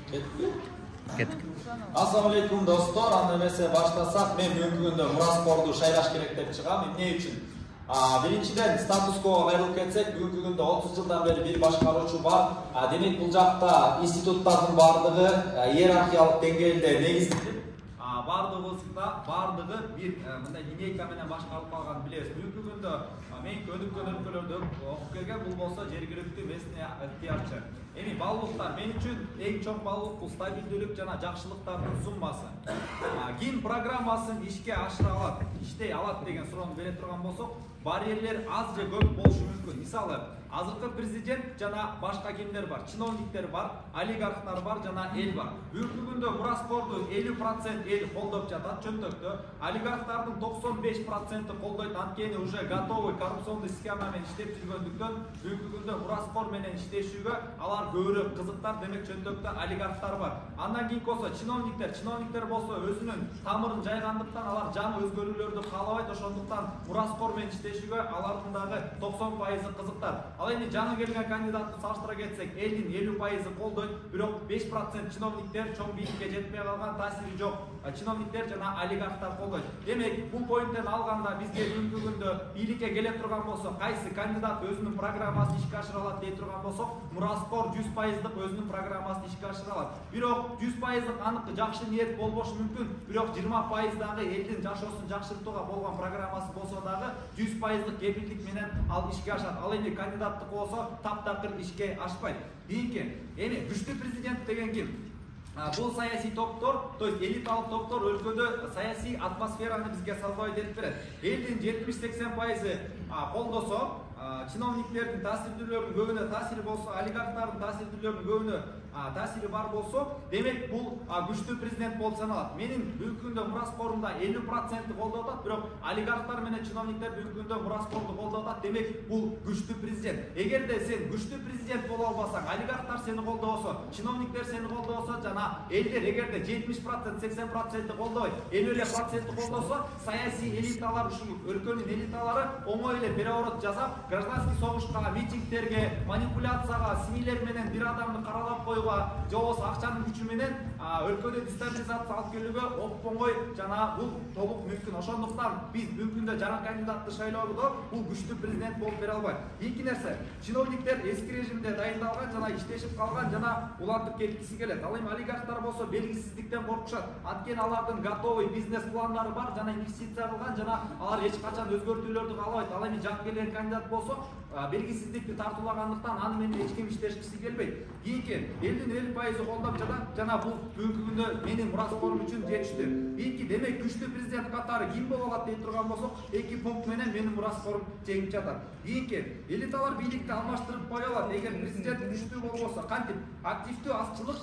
Kettik. Assalamu alaikum dostlar. Anda emese başlasak, men бүгүнкү күндө Мураспорду шайлаш керек деп чыгам. Эмне үчүн? Биринчиден статус кво кайрылып кетсек, бүгүнкү күндө 30 жылдан бери бир башкаруучу бар. Демек бул жакта институттардын бардыгы иерархиялык деңгээлде негизделип, бардыгы бир мындай линейка менен башкарылып калганын билебиз. Бүгүнкү күндө мен өнүккөн өлкөлөрдө окуп келген, бул болсо жергиликтүү местный ыктыярчы. Эми баалуулуктар мен үчүн эң чоң баалуулук бул стабилдүүлүк жана жакшылыктардын суммасы. Ким программасын ишке ашыра алат, иштей алат деген суроону бере турган болсок, барьерлер аз же көп болушу мүмкүн. Мисалы, азыркы президент жана башка кимдер бар, чиновниктер бар, олигархтар бар жана эл бар. Бүгүнкү күндө Мураспорду 50% эл колдоп жатат чөнтөктө, олигархтардын 95% колдойт, анткени уже готовый коррупционный схема менен иштеп жүргөндүктөн бүгүнкү күндө Мураспор менен иштешүүгө алар көбүрөөк кызыктар, демек чөнтөктө олигархтар бар. Андан кийинки болсо чиновниктер болсо өзүнүн тамырын жайгандыктан алар жаңы өзгөрүүлөрдү каалабайт, ошондуктан Мураспор менен иштешүүгө алардын дагы 90% кызыктар. Ал эми жаңы келген кандидатты салыштыра кетсек, элдин 50% колдойт, бирок 5% чиновниктер чоң бийликке жетпей калган, таасири жок чиновниктер жана олигархтар колдойт. Демек, бул поинттен алганда бизге бүгүнкү күндө бийликке келе турган болсо, кайсы кандидат өзүнүн программасын ишке ашыра алат дей турган болсок, Мураспор 100% өзүнүн программасын ишке ашыра алат. Бирок 100% анык жакшы ниет болбошу мүмкүн, бирок 20% дагы элдин жашоосун жакшыртууга болгон программасы болсо дагы 100% кепилдик менен ал ишке ашат. Ал эми кандидаттык болсо таптакыр ишке ашпайт. Кийинки, эми күчтүү президент деген ким? Бул саясий топтор, то есть элиталык топтор өлкөдө саясий атмосфераны бизге создавать этип берет. Элдин 70-80% колдосо, чиновниктердин таасирдүүлөрүнүн көбүнө таасири болсо, олигархтардын таасирдүүлөрүнүн көбүнө таасири бар болсо, демек бул күчтүү президент болуп саналат. Менин бүгүнкү күндө Мураспорумда 50% колдоп атат, бирок олигархтар менен чиновниктер бүгүнкү күндө Мураспорду колдоп атат, демек бул күчтүү президент. Эгерде сен күчтүү президент боло албасаң, олигархтар сени колдобосо, чиновниктер сени колдобосо жана элдер эгерде 70% 80% колдобойт, 50% колдосо, саясий элиталар, ушул өлкөнүн элиталары оңой эле переворот жасап, гражданский согушка, митингтерге, манипуляцияга, СМИлер менен бир адамды каралап коюга, же болбосо акчанын күчү менен өлкөдө дестабилизация алып келүүгө оп-оңой жана бул толук мүмкүн. Ошондуктан биз бүгүнкү күндө жаңы кандидатты шайлоодо бул күчтүү президент болуп бере албайт. Кийинки нерсе, чиновниктер эски режимде дайындалган жана иштешип калган жана улантып кеткиси келет. Ал эми олигархтар болсо белгисиздиктен коркушат. Анткени алардын готовый бизнес пландары бар жана инвестиция кылган жана алар эч качан өзгөртүүлөрдү каалабайт. Ал эми жаңы келген кандидат болсо белгисиздикти тартуулагандыктан аны менен эч ким иштешкиси келбейт. Кийинки, элдин 50% колдоп жатат жана бул бүгүнкү күндө менин Мураспорум үчүн жетиштүү. Кийинки, демек күчтүү президент катары ким боло алат дей турган болсок, 2 пункт менен менин Мураспорум жеңип жатат. Кийинки, элиталар бийликти алмаштырып кое алат. Эгер президент күчтүү болбосо, кантип активдүү азчылык,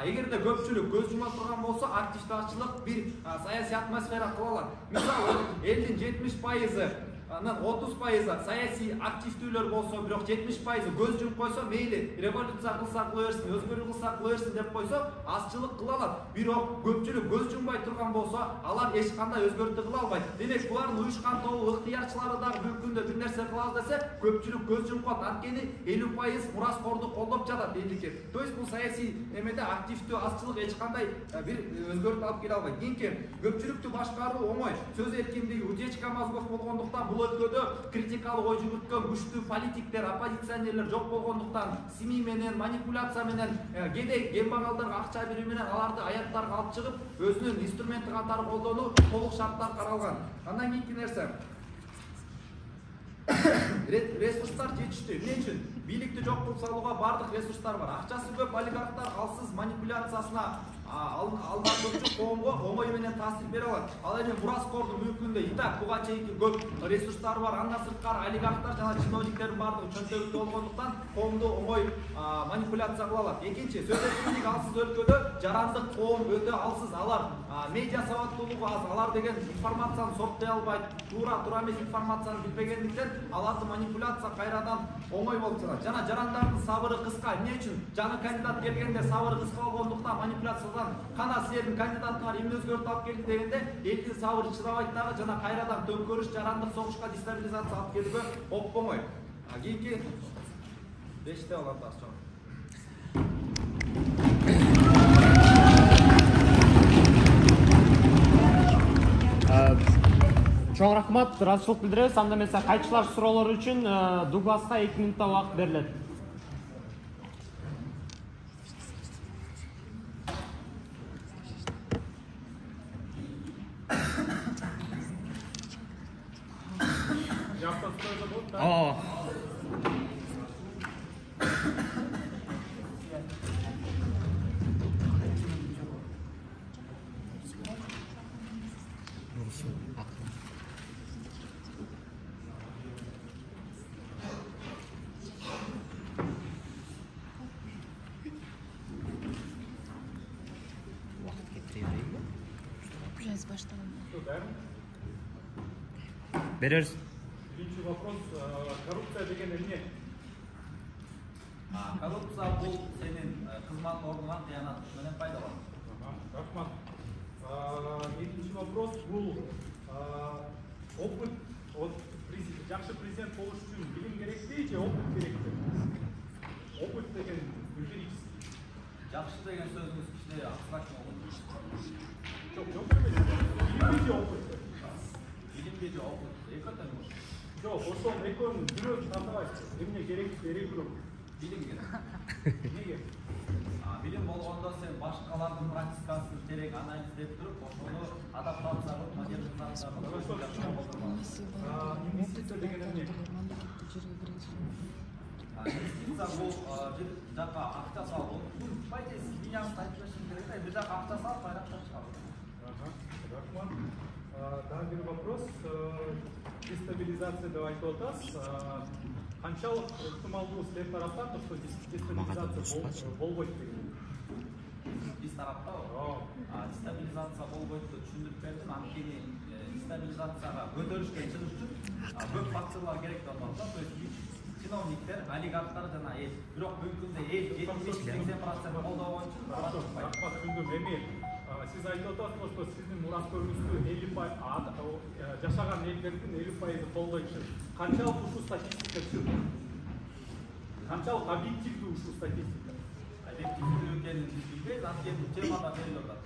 эгерде көпчүлүк көз жума турган болсо, активдүү азчылык бир саясий атмосфера кыла алат. Мисалы, элдин 70% 30% саясий активдүүлөр болсо, бирок 70% көз жумуп койсо, мейли революция кылса кыла берсин, өзгөрүү кылса кыла берсин деп койсо, азчылык кыла алат. Бирок көпчүлүк көз жумбай турган болсо, алар эч кандай өзгөртүү кыла албайт. Демек, булардын уюшкан тобу ыктыярчылары дагы бүгүнкү күндө бир нерсе кылабыз десе, көпчүлүк көз жумуп калат. Анткени 50% Мураспорду колдоп жатат элдикке. То есть бул саясий эмеде активдүү азчылык эч кандай бир өзгөртүү алып келе албайт. Кийинки, көпчүлүктү башкаруу оңой. Сөз эркиндиги утечка мозгов болгондуктан өлкөдө критикалык ой жүгүрткөн күчтүү политиктер, оппозиционерлер жок болгондуктан СМИ менен, манипуляция менен, кедей кембагалдарга акча берүү менен аларды аяттарга алып чыгып, өзүнүн инструменти катары колдонуу толук шарттар каралган. Андан кийинки нерсе, ресурстар жетиштүү. Эмне үчүн? Бийликти жок кылып салууга бардык ресурстар бар. Акчасы көп олигархтар алсыз манипуляциясына алдандырчу коомго оңой менен таасир бере алат. Ал эми Мураспордун бүгүнкү күндө итак буга чейинки көп ресурстары бар. Андан сырткары олигархтар жана чиновниктердин бардыгы чөнтөгүттө болгондуктан коомду оңой манипуляция кыла алат. Экинчи, сөз эркиндиги алсыз өлкөдө жарандык коом өтө алсыз. Алар медиа сабаттуулугу аз. Алар деген информацияны сорттой албайт, туура эмес информацияны билбегендиктен аларды манипуляция кайрадан оңой болуп жатат. Жана жарандардын сабыры кыска. Эмне үчүн? Жаңы кандидат келгенде сабыры кыска болгондуктан манипуляциядан кана силердин кандидатыңар эмне өзгөртүп алып келди дегенде элдин сабыры чыдабайт дагы жана кайрадан төңкөрүш, жарандык согушка дестабилизация алып келүүгө оп-оңой. Кийинки 5-те болот. Чоң рахмат, ыраазычылык билдиребиз. Анда эмесе кайчылар суроолору үчүн Дугласка 2 минутта убакыт берилет. Берерсиз. Биринчи вопрос. Коррупция деген эмне? Коррупция бул сенин кызмат ордуңан кыянат менен пайдалануу. Рахмат. Экинчи вопрос бул опыт жакшы президент болуш үчүн билим керекпи же опыт керекпи? Опыт деген юридический. Жакшы деген сөзүңүз кичине абстрактный болду. Жок билимби же опыт? Билимби же опыт? Эки тең болуш. Жок, ошол экөөнүн бирөө тандабайсыз. Эмне керек, бирөө? Билим керек. Неге? Билим болгондо сен башкалардын практикасын терең анализ деп туруп, ошону адаптация кылып, модернизация кылып. Инвестиция деген эмне? Инвестиция бул бир жака акча салуу. По идее, сиз финанс айтышыңыз керек да, бир жака акча салып, байракча чыгаруу. Рахмат. Дагы бир вопрос. Дестабилизация деп айтып атасыз. Канчалык ыктымалдуу силер тараптан, что дестабилизация болбойт деген? Биз тараптабы? Дестабилизация болбойт деп түшүндүрүп бердим. Анткени дестабилизацияга көтөрүшкө чыгыш үчүн көп факторлор керек деп атат. То есть чиновниктер, олигархтар жана эл. Бирок бүгүнкүндө эл 70-80% колдоо боюнча рахмат, түшүндүм. Эми сиз айтып атасыз, что сиздин мураскөрүңүздү 50% жашаган элдердин 50% колдойт. Канчалык ушул статистика чын? Канчалык объективдүү ушул статистика? Объективдүү экенин биз билбейбиз, анткени темада берилип атат.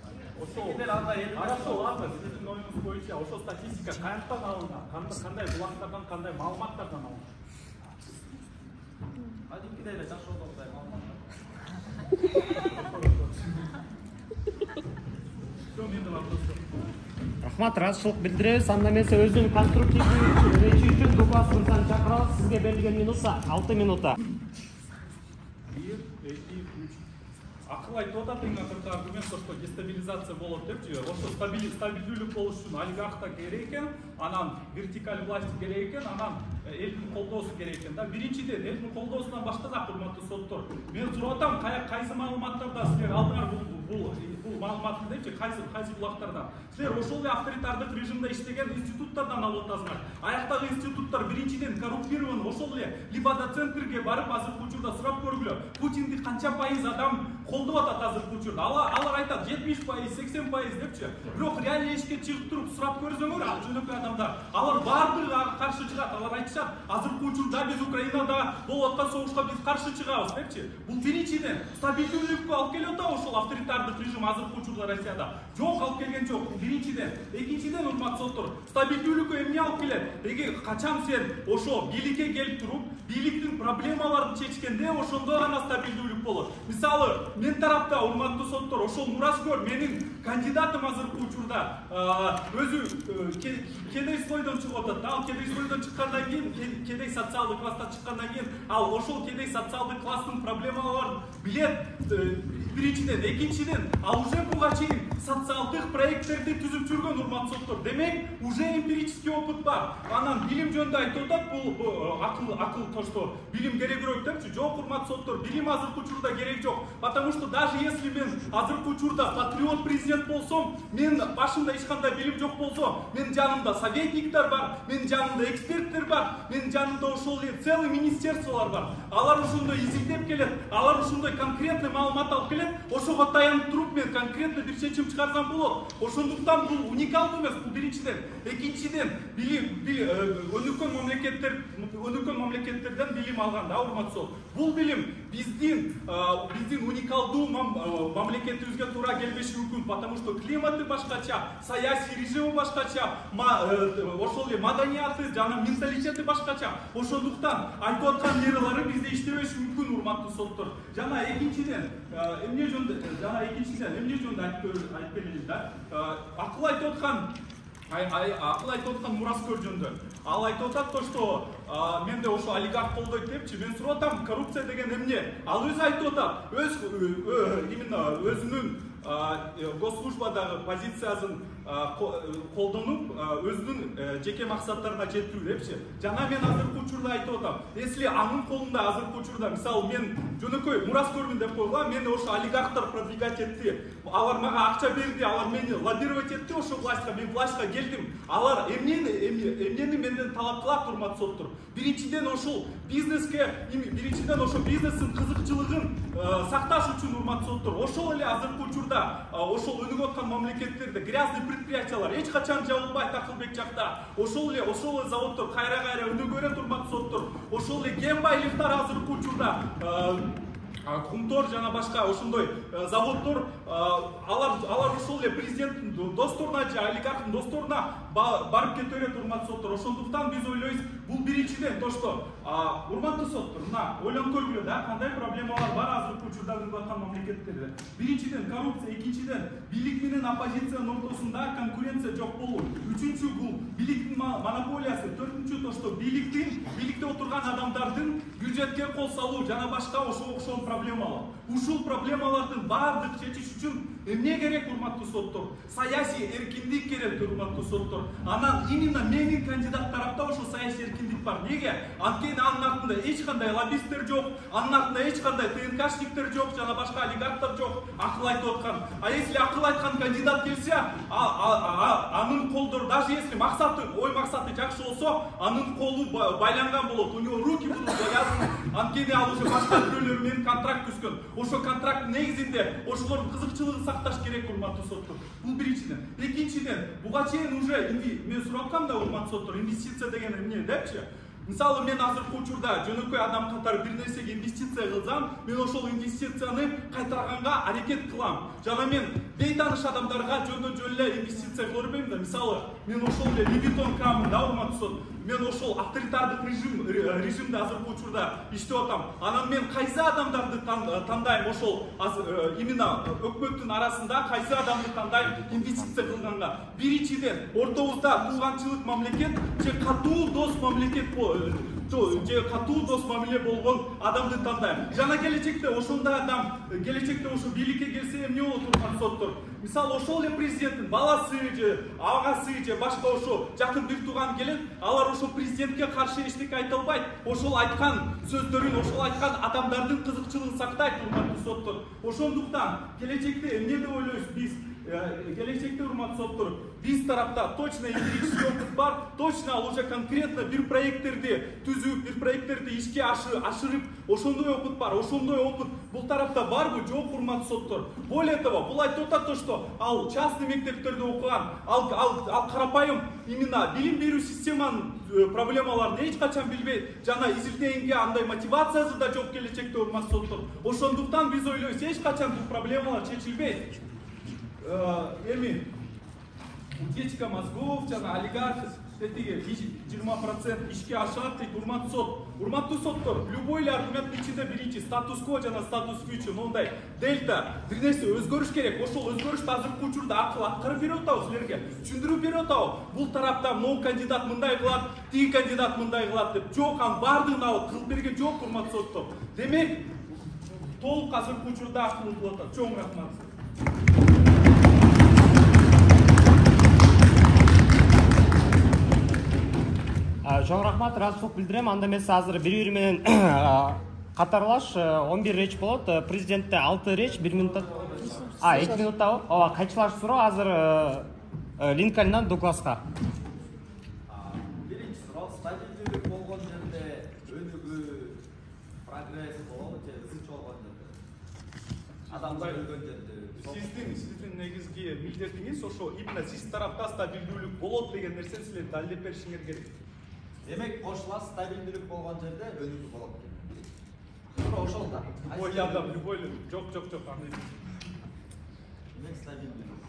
Хорошо, ладно, сиздин оюңуз боюнча ошол статистика каяктан алынган? Кандай булактардан, кандай маалыматтардан алынган? Кадимки эле жашоодогудай маалыматтар. Рахмат, ыраазычылык билдиребиз. Анда эмесе өзүнүн конструктивдүү речи үчүн Дуглас мырзаны чакырабыз. Сизге берилген минутта 6 минута. 1, 2, 3. Акыл айтып атат, эң акыркы аргумент что дестабилизация болот депчи. Ошо стабилдүүлүк болуш үчүн олигархта керек экен, анан вертикаль власть керек экен, анан элдин колдоосу керек экен да. Биринчиден элдин колдоосунан баштасак, урматтуу соттор. Мен сурап атам, кайсы маалыматтарда силер алдыңар бул маалыматты депчи, кайсы булактардан. Силер ошол эле авторитардык режимде иштеген институттардан алып атасыңар. Аяктагы институттар биринчиден коррумпирован, ошол эле Левада-центрге барып азыркы учурда сурап көргүлө. Путинди канча пайыз адам колдоп атат азыркы учурда? Алар айтат 70%, 80% депчи. Бирок реалий ишке чыгып туруп сурап көрсөңөр, жөнөкөй адамдар, алар баардыгы каршы чыгат. Алар айтышат, азыркы учурда биз Украинада болуп аткан согушка биз каршы чыгабыз депчи. Бул биринчиден стабилдүүлүккө алып келип атат ошол авторитардык режим азыркы учурда Россияда. Жок, алып келген жок. Биринчиден, экинчиден урматтуу соттор, стабилдүүлүккө эмне алып келет? Эгер качан сен ошо бийликке келип туруп, бийликтин проблемаларын чечкенде ошондо гана стабилдүүлүк болот. Мисалы, мен тарапта урматтуу соттор, ошол мураскөр менин кандидатым азыркы учурда өзү кедей слойдон чыгып атат. Ал кедей слойдон чыккандан кийин, кедей социалдык класстан чыккандан кийин, ал ошол кедей социалдык класстын проблемаларын билет. Биринчиден, экинчиден, ал уже буга чейин социалдык проекттерди түзүп жүргөн урматтуу соттор. Демек, уже эмпирический опыт бар. Анан билим жөнүндө айтып атат, бул акыл то, что билим керегирөөк депчи. Жок, урматтуу соттор, билим азыркы учурда керек жок. Потому что даже если мен азыркы учурда патриот президент болсом, мен башымда эч кандай билим жок болсо, мен жанымда советниктер бар, мен жанымда эксперттер бар, мен жанымда ошол эле целый министерстволор бар. Алар ошондой изилдеп келет, алар ошондой конкретный маалымат алып келет, ошого таянып туруп мен конкретно бир чечим чыгарсам болот. Ошондуктан бул уникалдуу эмес, бул биринчиден. Экинчиден, өнүккөн мамлекеттерден билим алган да, урматтуу. Бул билим биздин уникалдуу мамлекетибизге туура келбеши мүмкүн, потому что климаты башкача, саясий режими башкача, ошол эле маданияты жана менталитети башкача. Ошондуктан айтып аткан нерелери бизде иштебеши мүмкүн, урматтуу соттор. Жана экинчиден эмне жөнүндө айтып келели да. Акыл айтып аткан Мураскөр жөнүндө. Ал айтып атат то, что менде ошо олигарх колдойт депчи. Мен сурап атам, коррупция деген эмне? Ал өзү айтып атат, именно өзүнүн госслужбадагы позициясын колдонуп, өзүнүн жеке максаттарына жетүү депчи. Жана мен азыркы учурда айтып атам, если анын колунда азыркы учурда, мисалы мен жөнөкөй Мураскөрмүн деп койгула, мени ошо олигархтар продвигать этти. Алар мага акча берди, алар мени лоббировать этти ошо властька, мен властька келдим. Алар эмнени менден талап кылат, урматтуу соттор? Биринчиден ошол бизнеске, ошо бизнестин кызыкчылыгын сакташ үчүн, урматтуу соттор. Ошол эле азыркы учурда ошол өнүгүп аткан мамлекеттерде грязный предприятиялар эч качан жабылбайт Акылбек жакта. Ошол эле заводдор кайра өнүгө берет, урматтуу соттор. Ошол эле кен байлыктар азыркы учурда Кумтор жана башка ошондой заводдор, алар ошол эле президенттин досторуна же олигархтын досторуна барып кете берет, урматтуу соттор. Ошондуктан биз ойлойбуз, бул биринчиден то, что урматтуу соттор, мына ойлонуп көргүлө да, кандай проблемалар бар азыркы учурда өнүгүп аткан мамлекеттерде. Биринчиден коррупция, экинчиден бийлик менен оппозициянын ортосунда конкуренция жок болуу. Үчүнчү бул бийликтин монополиясы. Төртүнчү то, что бийликте отурган адамдардын бюджетке кол салуу жана башка ошол проблемалар. Ушул проблемалардын баардык чечиш үчүн эмне керек, урматтуу соттор? Саясий эркиндик керек, урматтуу соттор. Анан именно менин кандидат тарапта ошо саясий эркиндик бар. Неге? Анткени анын артында эч кандай лоббисттер жок, анын артында эч кандай ТНКшниктер жок, жана башка олигархтар жок, акыл айтып аткан. А если акыл айткан кандидат келсе, анын колдору, даже если максаты жакшы болсо, анын колу байланган болот, у него руки будут завязаны. Анткени ал уже башка бирөөлөр менен контракт түзгөн. Ошо контракттын негизинде ошолордун кызыкчылыгын сакташ керек, урматтуу соттор. Бул биринчиден. Экинчиден, буга чейин уже мен сурап аткам да, урматтуу соттор, инвестиция деген эмне депчи? Мисалы мен азыркы учурда жөнөкөй адам катары бир нерсеге инвестиция кылсам, мен ошол инвестицияны кайтарганга аракет кылам. Жана мен бейтааныш адамдарга жөндөн эле инвестиция кыла бербейм да. Мисалы, мен ошол эле Левитон камын да, урматтуу сот. Мен ошол авторитардык режимде азыркы учурда иштеп атам. Анан мен кайсы адамдарды тандайм, ошол именно өкмөттүн арасында кайсы адамды тандайм инвестиция кылганга? Биринчиден, ортобузда тууганчылык мамлекет же катуу дос мамлекет же катуу дос мамиле болгон адамды тандайм. Жана келечекте ошондой адам ошо бийликке келсе эмне болот, урматтуу соттор? Мисалы, ошол эле президенттин баласы же агасы же башка ошо жакын бир тууган келет, алар ошо президентке каршы эчтеке айта албайт. Ошол айткан сөздөрүн, ошол айткан адамдардын кызыкчылыгын сактайт, урматтуу соттор. Ошондуктан келечекте эмне деп ойлойбуз биз? Келечекте, урматтуу соттор, биз тарапта точно эмпирический опыт бар, точно ал уже конкретно бир проекттерди түзүп, бир проекттерди ишке ашырып, ошондой опыт бар. Ошондой опыт бул тарапта барбы, жок, урматтуу соттор? Более того, бул айтып атат то, что ал частный мектептерде окуган, ал карапайым именно билим берүү системанын проблемаларын эч качан билбейт, жана изилдегенге андай мотивациясы да жок келечекте, урматтуу соттор. Ошондуктан биз ойлойбуз, эч качан бул проблемалар чечилбейт. Эми утечка мозгов жана олигарх тетиги 20% ишке ашат дейт, урматтуу сот. Урматтуу соттор, любой эле аргументтин ичинде биринчи статус-кво жана статус-квичи, мондай дельта бир нерсе өзгөрүш керек. Ошол өзгөрүштү азыркы учурда аткарып берип атабыз силерге, түшүндүрүп берип атабыз. Бул тарапта могу кандидат мындай кылат, тиги кандидат мындай кылат деп. Жок, анын баардыгын алып кылып берген жок, урматтуу соттор. Демек, толук азыркы учурда акылдуу атат. Чоң рахмат. Чоң рахмат, ыраазычылык билдирем. Анда эмесе азыр бири менен катарлаш 11 реч болот. Президентте 6 реч, 1 минутта. 2 минутта. Ооба, кайчылаш суроо азыр Линкольндан Дугласка. Биринчи суроо, стабилдүүлүк болгон жерде өнүгүү, прогресс болобу же ысыч болгон жерде? Адамдар өлгөн жерде Сиздин негизги милдетиңиз ошо именно сиз тарапта стабилдүүлүк болот деген нерсе силер далилдеп беришиңер керек. Демек кошулас стабилдүүлүк болгон жерде өнүгүү болот экен. Тура ошол да. Любой адам, любой жок, андай. Демек стабилдүүлүк.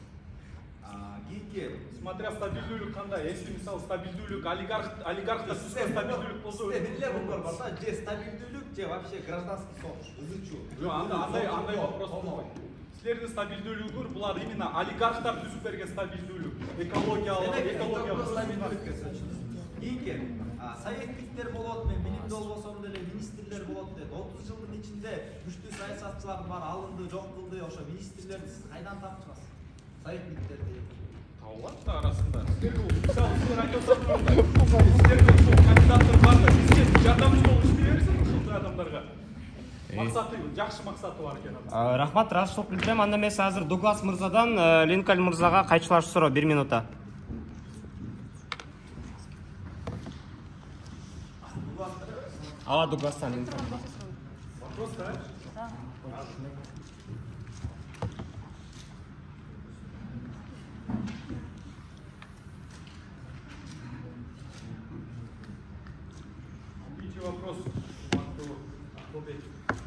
Кийинки Смотря стабилдүүлүк кандай, если мисалы стабилдүүлүк олигархта түзгөн стабилдүүлүк болсо, бириле выбор бар да, же стабилдүүлүк, же вообще гражданский согуш, өзүнчө. андай вопрос болбойт. Силердин стабилдүүлүгүңөр булар именно олигархтар түзүп берген стабилдүүлүк. Экология стабилдүүлүк. Кийинки советниктер болот, мен билимдүү болбосом деле министрлер болот дейт. 30 жылдын ичинде күчтүү саясатчылардын баары алынды, жок кылды, ошо министрлерди сиз кайдан тапчыңыз? Советниктерди табылат арасында. Силер айтып жатсаңдар, силерде ушул кандидаттар бар да, сиз жардамчы болуп иштей бересиз ушул адамдарга. Максаты, жакшы максаты бар экен. Рахмат, ыраазычылык билдирем. Анда эмесе азыр Дуглас мырзадан Линкольн мырзага кайчылаш суроо 1 минутта. Дугластан Вопрос, да? Ичи вопрос.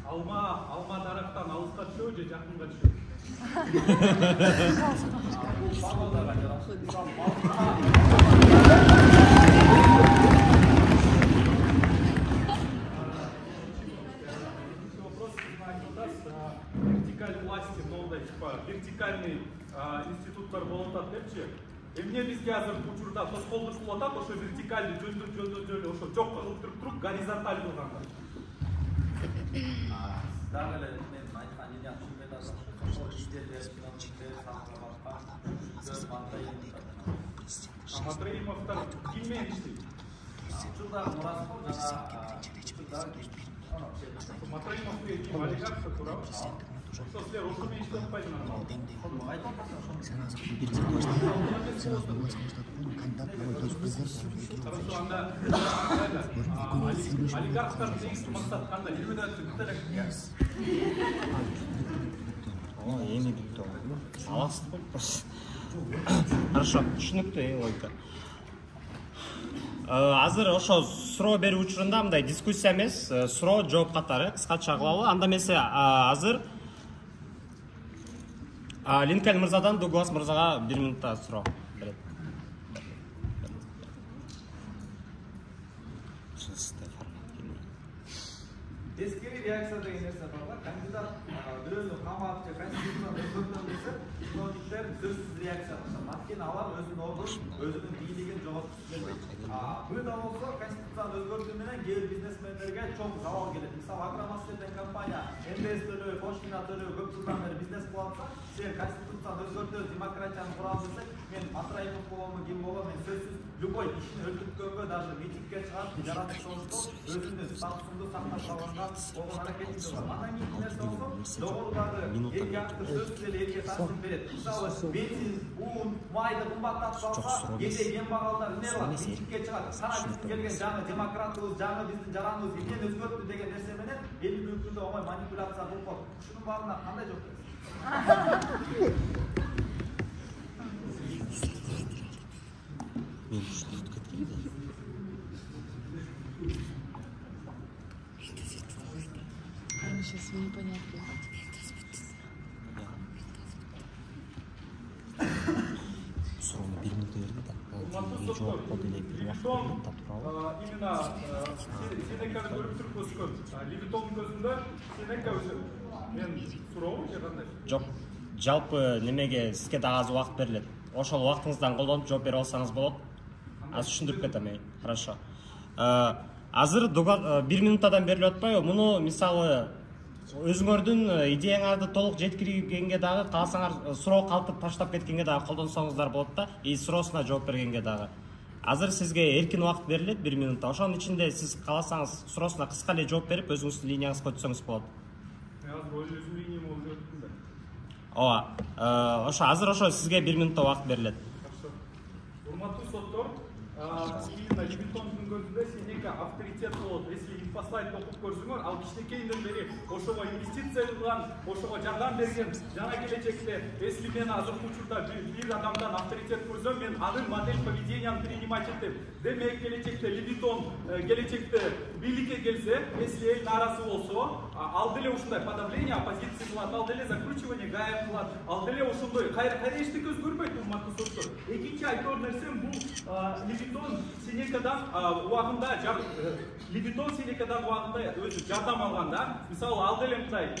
Алма дарактан алыска түшөбү же жакынга түшөбү? Вертикаль власти, мындай типа вертикальный институттар болуп атат депчи. Эмне бизге азыр учурда тоскоолдук кылып атат, ошо вертикаль жөндөп ошо жок кылып туруп горизонталь кылгандар. дагы эле мен айткан эле түшүнбөй атат. Ошол лидерлер, финансчиктер, Матраимовдор ким менен иштейт? Учурдагы Муратов Матраимовдун ким олигархы туурабы? Ошо силер ошо менен иштеп атпайсыңар нормально. Хорошо, анда олигархтардын негизги максаты кандай? Эми бүттү. Аласыз просто. Хорошо, түшүнүктүү логика. Азыр ошо суроо берүү учурунда мындай дискуссия эмес, суроо жооп катары кыскача кылалы. Анда эмесе азыр Линкольн мырзадан Дуглас мырзага 1 минутта суроо берет. Тескери реакция деген нерсе бар да. Кандидат бирөөнү камап же конституцияны өзгөртөм десе, чиновниктер сөзсүз реакция кылышат. Анткени алар өзүнүн ордун, өзүнүн бийлигин жоготуп бербейт. Бuyda болсо конституцияны өзгөртүү менен кээ бир бизнесмендерге чоң залал келет. Мисалы, Агромастер компания НДС төлөө, поштина төлөө көп жылдан бери бизнес кылып атса, сен конституцияны өзгөртөбүз, демократияны курабыз десек, мен Матраимов болому, ким болом, мен сөзсүз любой кишини өлтүрткөнгө, даже митингге чыгып, жаратышып, өзүнүн статусунду сактап калганга болгон аракетинде бар. Андан кийинки нерсе болсо, жогорудагы эки акты сөзсүз эле элге таасир берет. Мисалы, бензин, ун, майды кымбаттатып алса, кээде кем багалдар эмне кылат? Митингге чыгат. Кана биздин келген жаңы демократыбыз, жаңы биздин жараныбыз эмнени өзгөрттү деген нерсе менен эл мүмкүндө оңой манипуляция кылып коет. Ушунун баарына кандай жооп бересиз? Сейчас непонятно. Суроону 1 минутта берди да. Жооп болду эле именно Сенеканы көрүп туруп өскөн. Левитондун көзүндө Сенека өзү мен сурообу же кандай? Жок. Жалпы немеге сизге да аз убакыт берилет. Ошол убактыңыздан колдонуп жооп бере алсаңыз болот. Аз түшүндүрүп кетем. Хорошо. Азыр 1 минуттадан берилип атпайбы? Муну мисалы өзүңөрдүн идеяңарды толук жеткиргенге дагы, кааласаңар суроо калтырып таштап кеткенге дагы колдонсоңуздар болот да, суроосуна жооп бергенге дагы. Азыр сизге эркин убакыт берилет 1 минутта. Ошонун ичинде сиз кааласаңыз суроосуна кыска эле жооп берип, өзүңүздүн линияңызга өтсөңүз болот. Мен азыр өзүм линияма өттүм да. Ооба. Ошо азыр сизге 1 минутта убакыт берилет. Хорошо. Урматтуу соттор, именно Левитондун көзүндө Сенека авторитет болот. Если инфослайд окуп көрсөңөр, ал кичинекейинден бери ошого инвестиция кылган, ошого жардам берген, жана келечекте, если мен азыркы учурда бир адамдан авторитет көрсөм, мен анын модель поведенияны принимать этем. Демек келечекте Левитон келечекте бийликке келсе, если эл нааразы болсо, ал деле ушундай подавление оппозиции кылат, ал деле закручивание гаек кылат, ал деле ошондой кайра эчтеке өзгөрбөйт урматтуу соттор. Экинчи айтор нерсем бул Левитон Сенекадан убагында Левитон Сенекадан убагында өзү жардам алганда, мисалы ал деле мындай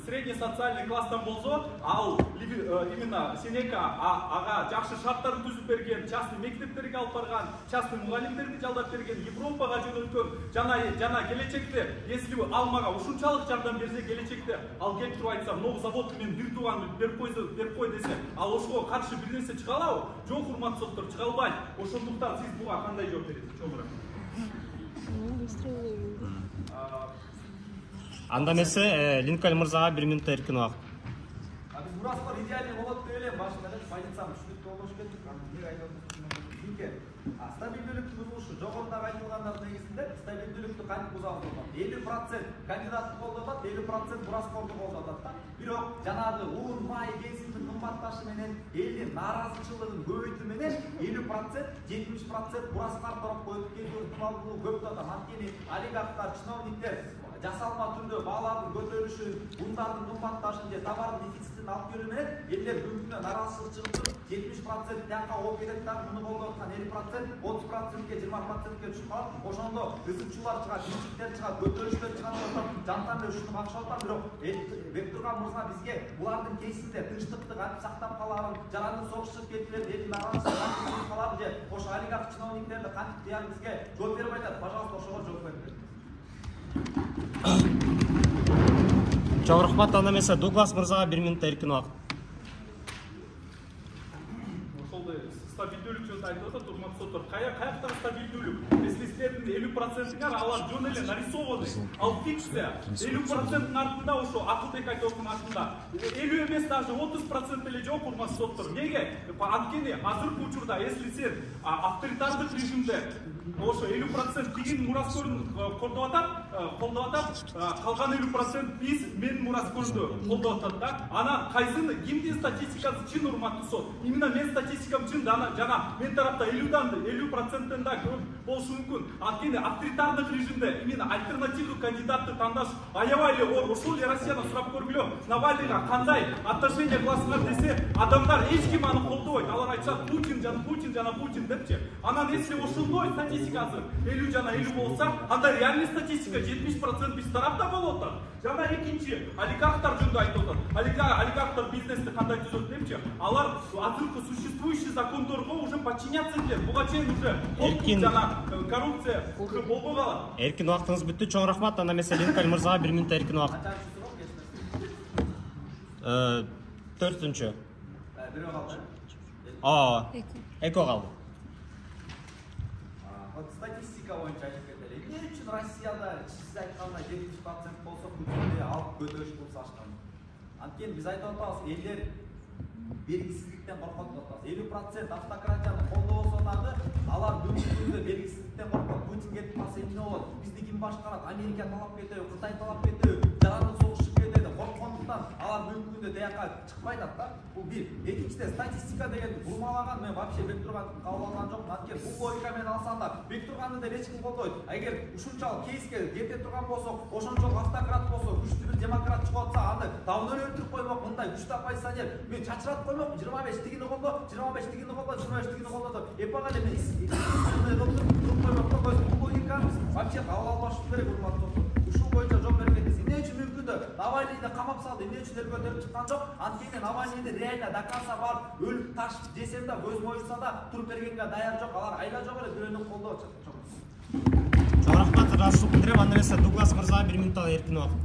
средний социальный класстан болсо, ал именно Сенека ага жакшы шарттарын түзүп берген, частный мектептерге алып барган, частный мугалимдерди жалдап берген, Европага жөнөткөн, жана келечекте, если ал мага ушунчалык жардам берсе, келечекте ал келип туруп айтса, новый завод мен бир тууганды берип кой десе, ал ошого каршы бир нерсе чыга алабы? Жок, урматтуу соттор, чыга албайт. Ошондуктан сиз буга кандай жооп бересиз? Чоң рахмат. Анда эмесе Линкольн мырзага 1 минутта эркин убакыт. Биз мураскор идеальный болот деп элем, башында позициям түшүнүктүү болуш керек. Бир айдан стабилдүүлүктү бузулушу жогорудагы айтылгандардын негизинде стабилдүүлүктү кантип бузабыз деп 50% кандидатты колдотот, 50% мураскорду колдотот да. Бирок жанагы ун, май, бензиндин кымбатташы менен элдин нааразычылыгын көбөйтүү менен 50%, 70% мураскар тарапка өтүп кетүү ыктымалдуулугу көп да. Анткени олигархтар, чиновниктер жасалма түрдө баалардын көтөрүлүшүн, ундардын кымбатташын же товардын дефицитин алып келүү менен элдер бүгүнкүнө нааразычылык чыгып 70% тияка ооп кетет да, муну колдоткан 50%, 30%ке, 20%ке түшүп калат. Ошондо ызыкчуулар чыгат, инчиктер чыгат, көтөрүлүштөр чыгат. Жантан бери ушуну какшап атам, бирок Бектурган мырза бизге булардын кейсинде тынчтыкты кантип сактап калабын, жарандын согуш чыгып кеткилер, элдин нааразычылыгын кантип чыгып калабын же ошо олигарх чиновниктерди кантип тыярын бизге жооп берип айтат. Пожалуйста, ошого жооп бериңиз. Чоң рахмат. Анда эмесе Дуглас мырзага 1 минутта эркин убакыт. Ошолдой стабилдүүлүк жөнүндө айтып атат, урматтуу соттор. Каяктагы стабилдүүлүк? Если силердин 50%-ңар алар жөн эле нарисованы, ал фикция. 50%-ның артында ошо Акылбек айтовдун артында 50 эмес, даже 30% эле жок, урматтуу соттор. Неге? Анткени азыркы учурда, если сен авторитардык режимде ошо 50% тигин мураскорун колдоп атат, калган 50% биз мен мураскорду колдоп атат да. Анан кайсыны, кимдин статистикасы чын, урматтуу сот? Именно мен статистикам чын, жана мен тарапта 50%-тен да көп болушу мүмкүн. Анткени авторитардык режимде именно альтернативдүү кандидатты тандаш аябай эле оор. Ошол эле Россиядан сурап көргүлө, Навальныйга кандай отношение кыласыңар десе, адамдар эч ким аны колдобойт. Алар айтышат Путин депчи. Анан если ошондой статистика азыр 50 жана 50 болса, анда реальный статистика 70% биз тарапта болуп атат. Жана экинчи олигархтар жөнүндө айтып атат. Олигархтар бизнести кандай түзөт депчи? Алар азыркы существующий закондорго уже подчиняться этет. Буга чейин уже жана коррупция болбой калат. Эркин убактыңыз бүттү. Чоң рахмат. Анда эмесе Линкольн мырзага 1 минутта эркин убакыт. 4-үнчү. Эко калды. Статистика боюнча айтып кетели. Эмне үчүн Россияда сиз айткандай 70% болсо Путинди алып көтөрүш курсы ачкан? Анткени биз айтып атабыз, элдер белгисиздиктен коркот деп атабыз. 50% автократияны колдобосо дагы алар бүгүнкү күндө белгисиздиктен коркот. Путин кетип калса эмне болот? Бизди ким башкарат? Америка талап кетеби, Кытай талап кетеби, жарандын согуш чыгып кетеби. Корккондуктан алар бүгүнкү күндө тияка чыкпайт да. Бул бир. Экинчиден статистика деген бурмалаган, мен вообще Бектурганды кабыл алган жокмун. Анткени бул логика менен алсам да Бектурганды да эч ким колдойт. Эгер ушунчалык кейске кете турган болсо, ошончолук автократ болсо, күчтүү бир демократ чыгып атса, аны давно эле өлтүрүп коймок. Мындай күчтүү оппозиционер мен чачыратып коймок. 25 тигини колдо, 25 тигини колдо, 25 тигини колдо. Эпага эле бул логиканы вообще кабыл албаш керек, урматтуу. Ушул боюнча жооп бербейт. Эмне үчүн мүмкүн да Навальныйды камап салды, эмне үчүн эл көтөрүп чыккан жок? Анткени Навальныйды реально до конца барып өлүп таш жесем да, көз моюнса да туруп бергенге даяр жок. Алар айла жок эле бирөөнү колдоп атат. Чоң рахмат. Ыраазычылык билдирем. Анда эмесе Дуглас мырзага 1 минутта эркин убакыт.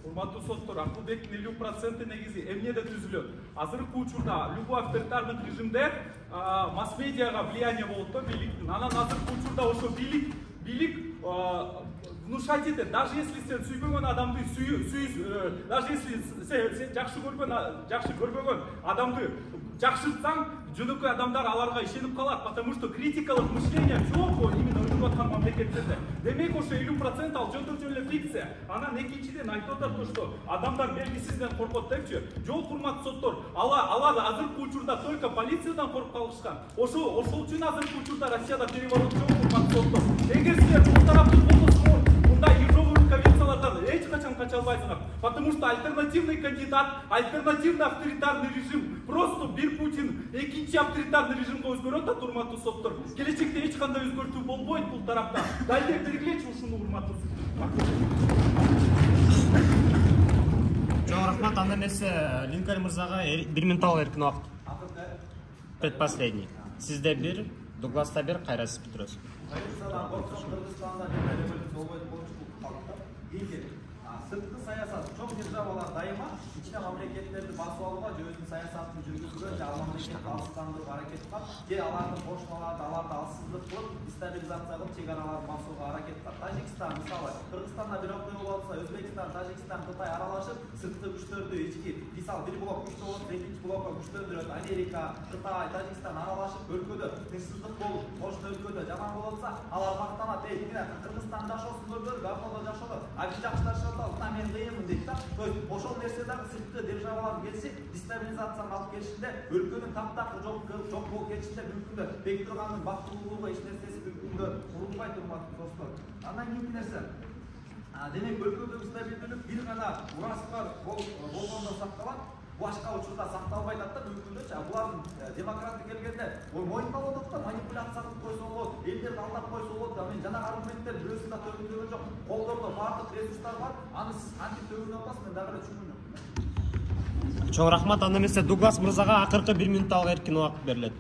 Урматтуу соттор, Акылбектин 50% негизи эмнеде түзүлөт? Азыркы учурда любой авторитардык режимде масс-медиага влияние болот да, бийликтин. Анан азыркы учурда ошо бийлик внушать этет. Даже если сен сүйбөгөн адамды даже если сен жакшы көрбөгөн адамды жакшыртсаң жөнөкөй адамдар аларга ишенип калат, потому что критикалык мышление жок именно өнүгүп аткан мамлекеттерде. Демек ошо 50% ал жөнтөк эле фикция. Анан экинчиден айтып атат что адамдар белгисизден коркот депчи. Жок, урматтуу соттор, алар азыркы учурда только полициядан коркуп калышкан. Ошол үчүн азыркы учурда Россияда переворот жок, урматтуу соттор. Эгер силер бул тараптын болсоңор, мындай Европалык конвенциялардан эч качан кача албайсыңар, потому что альтернативный кандидат, альтернативный авторитарный режим, просто бир Путин экинчи авторитарный режимге өзгөрүп атат, урматтуу соттор. Келечекте эч кандай өзгөртүү болбойт бул тарапта. Далилдеп бергилечи ушуну, урматтуу. Чоң рахмат. Анда эмесе Линкольн мырзага 1 минут эркин убакыт. Предпоследний. Сизде 1, Дугласта 1, кайра сиз бүтүрөсүз. Сыртқы саясат, чоң державалар дайыма ички мамлекеттерди басып алууга же өзүнүн саясатын жүргүзүүгө же ал мамлекетти алыстандырууга аракет кылат, же алардын кошуналарды, аларды алсыздык кылып, дестабилизация кылып, чек араларын басууга аракет кылат. Тажикстан мисалы, Кыргызстанда бир окуя болуп атса, Өзбекстан, Тажикстан, Кытай аралашып, сырткы күчтөрдү ички, мисалы бир блок күч болот, экинчи блокко күчтөндүрөт. Америка, Кытай, Тажикстан аралашып, өлкөдө тынчсыздык болуп, кошуна өлкөдө жаман болуп атса, алар мактанат, Кыргызстан жашоосундор, Гавкада жашоодо, бир жакшы жашоодо мен кыйынмын дейт да. То есть ошол нерсе дагы сырткы державалар келсе, дестабилизацияны алып келишинде, өлкөнүн таптакыр жок болуп кетишинде мүмкүндө бек тургандын бактылуулугу эч нерсеси мүмкүндө курулбайт, урматтуу достор. Андан кийинки нерсе, демек өлкөдөгү стабилдүүлүк бир гана ураскар болгондо сакталат, башка учурда сакталбай атат да мүмкүндөчү. Булардын демократы келгенде моюндалып атат да, манипуляция кылып койсо болот, элдерди алдап койсо болот. Мен жанагы аргументтер бирөөсүн да төгүндөгөн жок. Колдордо баардык ресурстар бар, аны сиз кантип төгүнүп атасыз, мен дагы түшүнүм жок. Чоң рахмат. Анда эмесе Дуглас мырзага акыркы 1 минут эркин убакыт берилет.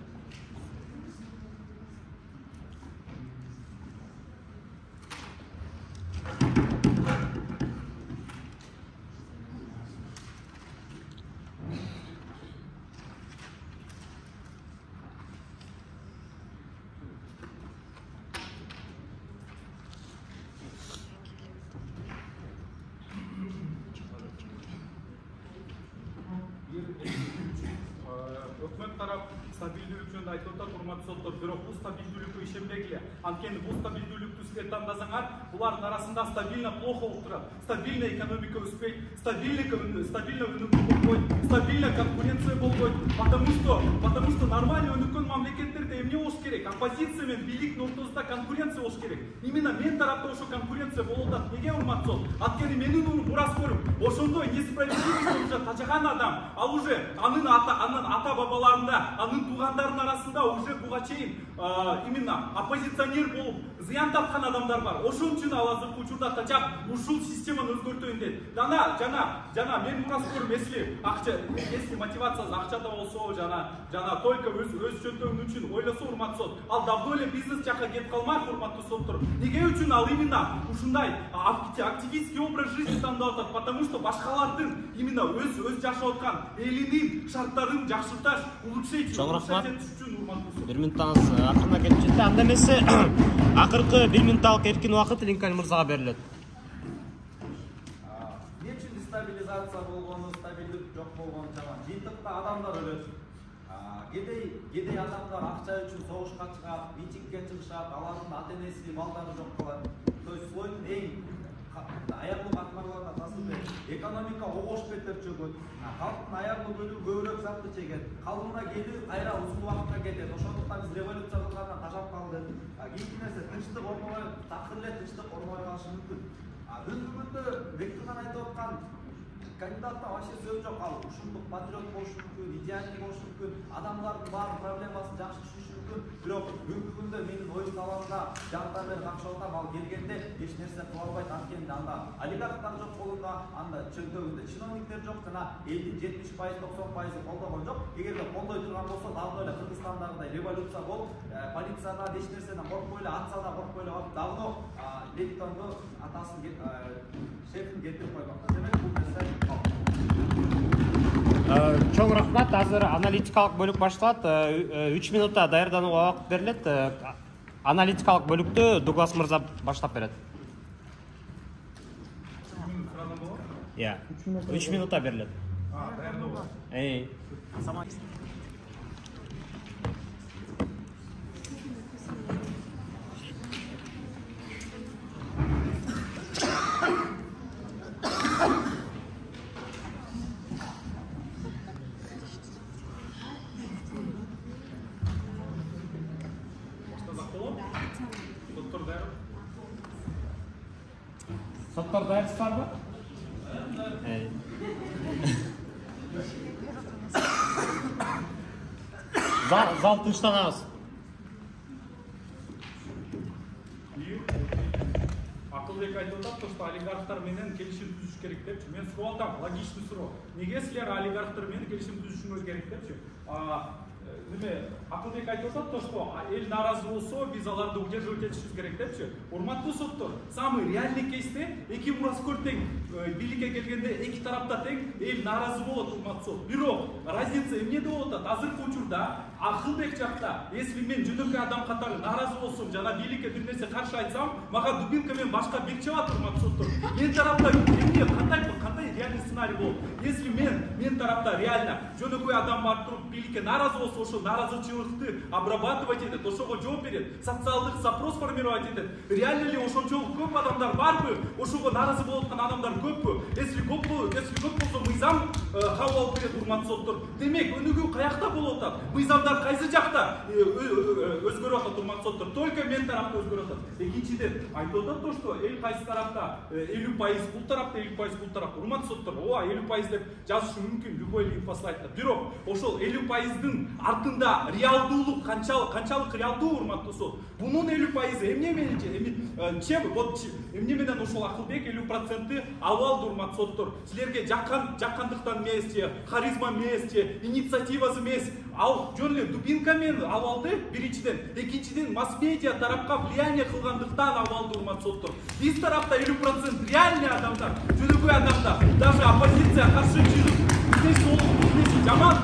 Өкмөт тарап стабилдүүлүк жөнүндө айтып атат, урматтуу соттор, бирок бул стабилдүүлүккө ишенбегиле. Анткени бул стабилдүүлүктү силер тандасаңар, булардын арасында стабильно плохо болуп турат. Стабильно экономика өспөйт, стабильно өнүгүү болбойт, стабильно конкуренция болбойт. Потому что нормально өнүккөн мамлекеттерде эмне болуш керек? Оппозиция менен бийликтин ортосунда конкуренция болуш керек. Именно мен тарапта ошо конкуренция болуп атат. Неге, урматтуу? Анткени менин мураскорум ошондой несправедливость болуп тажаган адам, ал уже анын ата бабаларында, анын туугандарынын арасында уже буга чейин именно оппозиционер болуп зыян тапкан адамдар бар. Ошон үчүн ал азыркы учурда тажап ушул системаны өзгөртөйүн дейт. Жана мен мураскорум, если мотивациясы акчада болсо, жана только өз жөнтөгүн үчүн ойлосо, урматтуу сот, ал давно эле бизнес жакка кетип калмак, урматтуу соттор. Неге үчүн ал именно ушундай активистский образ жизни тандап атат? Потому что башкалардын именно өз жашап аткан элинин шарттарын жакшырташ, улучшать үчүн, 1 минутыңыз акырына келип жетти. Анда эмесе акыркы 1 минутталык эркин убакыт Линкольн мырзага берилет. Эмне үчүн дестабилизация болгону, стабилдик жок болгону жаман. Жыйынтыкта адамдар өлөт. Кедей адамдар акча үчүн согушка чыгат, митингге чыгышат, алардын ата-энеси, балдары жок калат. То есть Слойдун эң аярлуу катмарларына тасып экономика огош беттеп чөгөт. Калктын аярлуу бөлүгү көбүрөөк затты чегет. Калыбына келүү кайра узун убакытка кетет. Ошондуктан биз революция кылгандан тажап калды. Кийинки нерсе, тынчтык орнобой, такыр эле тынчтык орнобой калышы мүмкүн. Өндүргөндө Бектурган айтып аткан кандидатта вообще сөз жок. Ал ушундук патриот болушу мүмкүн, идеалист болушу мүмкүн, адамдардын баардык проблемасын жакшы түшүнүшү мүмкүн. Бирок бүгүнкү күндө менин оюн талабына жардам берип акча атам, ал келгенде эч нерсе кыла албайт. Анткени анда олигархтар жок колунда, анда чөнтөгүндө чиновниктер жок, жана элдин 70%-90% колдогон жок. Эгерде колдой турган болсо, давно эле Кыргызстандагыдай революция болуп, полициядан эч нерседен коркпой эле, атса да коркпой эле барып, давно Левитонду атасын шефин кетирип коймак. Демек бул нерсе Чоң рахмат. Азыр аналитикалык бөлүк башталат. 3 минутта даярданууга убакыт берилет. Аналитикалык бөлүктү Дуглас мырза баштап берет. 3 минутта берилет. Соттор дайыр. Соттор дайырсыздарбы? Зал тынчтанабыз. Акылбек айтып атат, что олигархтар менен келишим түзүш керек депчи. Мен суроо атам, логичный суроо. Неге силер олигархтар менен келишим түзүшүңөр керек депчи? Акылбек айтып атат, что эл нааразы болсо, биз аларды удерживать этишибиз керек депчи. Урматтуу соттор, самый реальный кейсте эки мураскөр тең бийликке келгенде эки тарапта тең эл нааразы болот, урматтуу сот. Бирок разница эмнеде болуп атат? Азыркы учурда Акылбек жакта, если мен жөнөкөй адам катары нааразы болсом, жана бийликке бир нерсе каршы айтсам, мага дубинка менен башка бир чабат, урматтуу соттор. Мен тарапта эмне кандай реальный сценарий болот? Если мен тарапта реально жөнөкөй адам барып туруп бийликке нааразы болсо, ошол нааразычылыкты обрабатывать этет, ошого жооп берет, социалдык запрос формировать этет. Реально ли ошончолук көп адамдар барбы? Ошого нааразы болуп аткан адамдар көппү? Если көп болсо, мыйзам кабыл алып берет, урматтуу соттор. Демек, өнүгүү каякта болуп атат? Мыйзамдар кайсы жакта өзгөрүп атат, урматтуу соттор? Только мен тарапта өзгөрүп атат. Экинчиден, айтып атат то, что эл кайсы тарапта 50% бул тарапта, 50% бул тарапта. Урматтуу соттор, 50% деп жазышы мүмкүн, любой инфосайтта. Бирок ошол 50%дын артында реалдуулук канчалык реалдуу, урматтуу сот? Бунун 50% эмне менен эмне менен ошол Акылбек 50% абалды, урматтуу соттор? Силерге жаккандыктан эмес, харизма эмес, инициативасы эмес, ал жөн эле дубинка менен абалды биринчиден, экинчиден масс-медиа тарапка влияние кылгандыктан абалды, урматтуу соттор. Биз тарапта 50% реальный адамдар, жөнөкөй адамдар, даже оппозиция каршы чыгып, биздей жаман,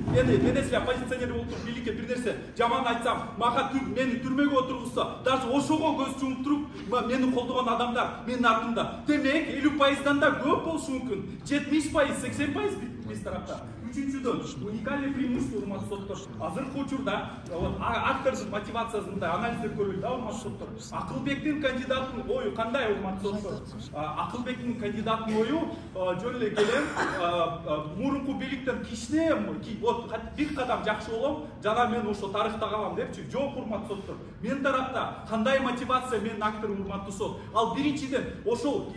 мен если оппозиционер болуп туруп бийликке бир нерсе жаман айтсам, мага мени түрмөгө отургузса, даже ошого көз жумуп туруп мени колдогон адамдар менин артымда. Демек 50%дан да көп болушу мүмкүн. 70%, 80% биз тарапта. Үчүнчүдөн, уникальный преимущество, урматтуу соттор. Азыркы учурда актордун мотивациясы мындай анализдер көрүлдү, урматтуу соттор. Акылбектин кандидаттын ою кандай, урматтуу соттор? Акылбектин кандидаттын ою жөн эле келем, мурунку бийликтен кичине, бир кадам жакшы болом, жана мен ошо тарыхта калам депчи. Жок, урматтуу соттор. Мен тарапта кандай мотивация менин акторум, урматтуу сот? Ал биринчиден ошол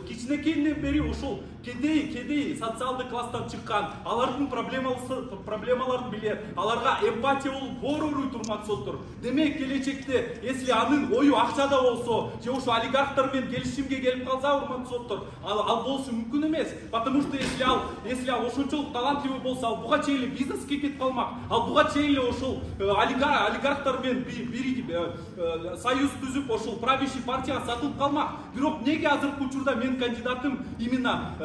кичинекейинен бери ошол кедей социалдык класстан чыккан, алардын проблемаларын билет, аларга эмпатия болуп боор уруйт, урматтуу соттор. Демек, келечекте, если анын ою акчада болсо, же ошо олигархтар менен келишимге келип калса, урматтуу соттор, ал болушу мүмкүн эмес. Потому что если ал ошончолук талантливый болсо, ал буга чейин эле бизнеске кетип калмак, ал буга чейин эле ошол олигархтар менен союз түзүп, ошол правящий партияга сатылып калмак. Бирок неге азыркы учурда менин кандидатым именно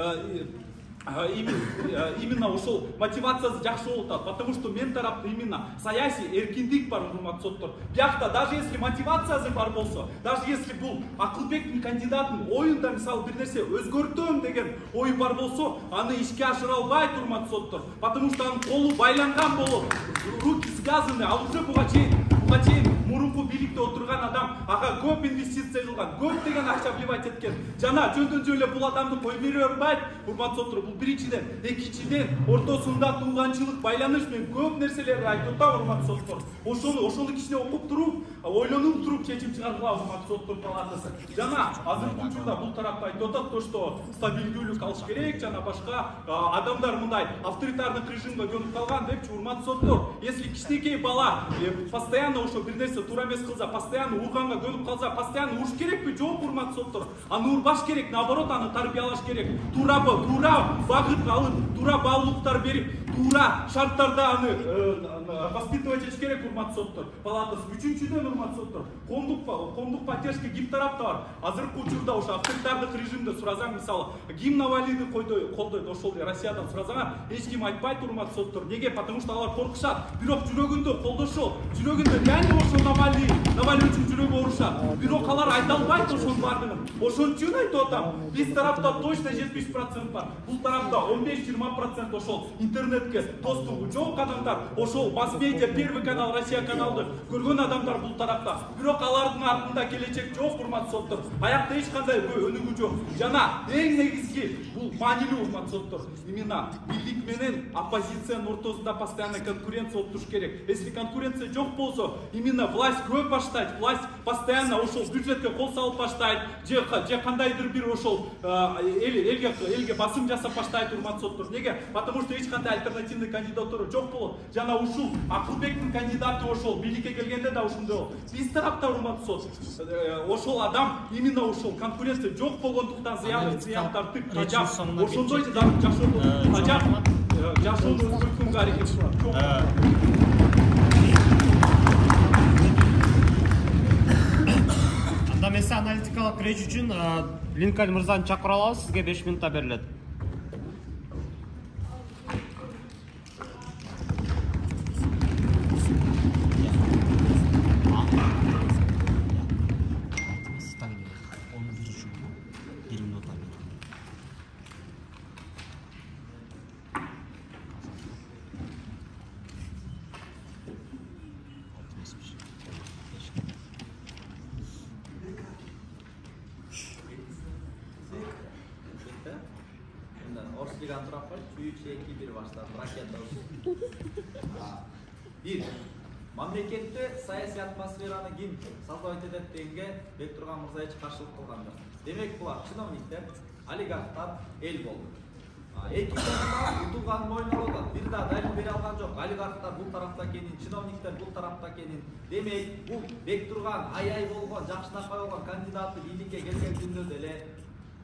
ошол мотивациясы жакшы болуп атат? Потому что мен тарапта именно саясий эркиндик бар, урматтуу соттор. Биякта даже если мотивациясы бар болсо, даже если бул Акылбектин кандидатын оюнда мисалы бир нерсе өзгөртөм деген ою бар болсо, аны ишке ашыра албайт, урматтуу соттор. Потому что анын колу байланган болот, руки связаны, ал уже буга чейин мурунку бийликте отурган адам ага көп инвестиция кылган, көп деген акча вливать эткен. Жана жөндөн эле бул адамды кой бере албайт, урматтуу соттор. Бул биринчиден, экинчиден ортосунда тууганчылык, байланыш менен көп нерселерди айтып атам, урматтуу соттор. Ошону кичине окуп туруп, ойлонуп туруп чечим чыгаргыла, урматтуу соттор палатасы. Жана азыркы учурда бул тарапта айтып атат то, что стабилдүүлүк алыш керек, жана башка адамдар мындай авторитардык режимге көнүп калган депчи, урматтуу соттор. Если кичинекей бала постоянно ошо бир нерсе туура эмес кылса, постоянно урганга көнүп калса, постоянно уруш керекпи? Жок, урматтуу соттор. Аны урбаш керек, наоборот, аны тарбиялаш керек. Туура багыт алып, туура баалуулуктар берип, туура шарттарда аны воспитывать этиш керек, урматтуу соттор. Палатасы. Үчүнчүдөн, урматтуу соттор, коомдук поддержка гимн тарапта бар. Азыркы учурда ошо авторитардык режимде суразаң, мисалы, гимн Навалийди колдойт, ошол Россиядан суразаңар, эч ким айтпайт, урматтуу соттор. Неге? Потому что алар коркушат. Бирок жүрөгүндө колдошот, жүрөгүндө реально ошо Навалий үчүн жүрөгү оорушат. Бирок алар айта албайт ошонун баардыгын. Ошон үчүн айтып атам, биз тарапта точно 70% бар. Бул тарапта 15-20% ошол интернетке доступу жок адамдар, ошол масс-медиа Первый канал, Россия каналды көргөн адамдар бул тарапта. Бирок алардын артында келечек жок, урматтуу соттор. Аякта эч кандай өнүгүү жок. Жана эң негизги бул маанилүү, урматтуу соттор. Именно бийлик менен оппозициянын ортосунда постоянно конкуренция болуп туруш керек. Если конкуренция жок болсо, именно власть көп баштайт, власть постоянно ошол бюджетке кол салып баштайт, же кандайдыр бир ошол элге басым жасап баштайт, урматтуу соттор. Неге? Потому что эч кандай альтернативный кандидатура жок болот. Жана ушул Акылбектин кандидаты ошол бийликке келгенде да ушундай. Биз тарапта, урматтуу сот, ошол адам именно ошол конкуренция жок болгондуктан зыян тартып, тажап, ошондой жашоодо тажап, жашоону өзгөрткөнгө аракет кылат. Анда эмесе аналитикалык реч үчүн Линкольн мырзаны чакыра алабыз, сизге 5 минутта берилет. Орслиган турап коюш, 3-2-1 баштап, ракета бир. Мамлекетте саясий атмосфераны ким создавать этет дегенге Бектурган мырза эч каршылык кылган жок. Демек булар чиновниктер, олигархтар эл болду. Эки тарапта утулган мойнуна алат. Бир да далил бере алган жок. Олигархтар бул тарапта экенин, чиновниктер бул тарапта экенин. Демек бул Бектурган ай болгон, жакшынакай болгон кандидаты бийликке келген күндө деле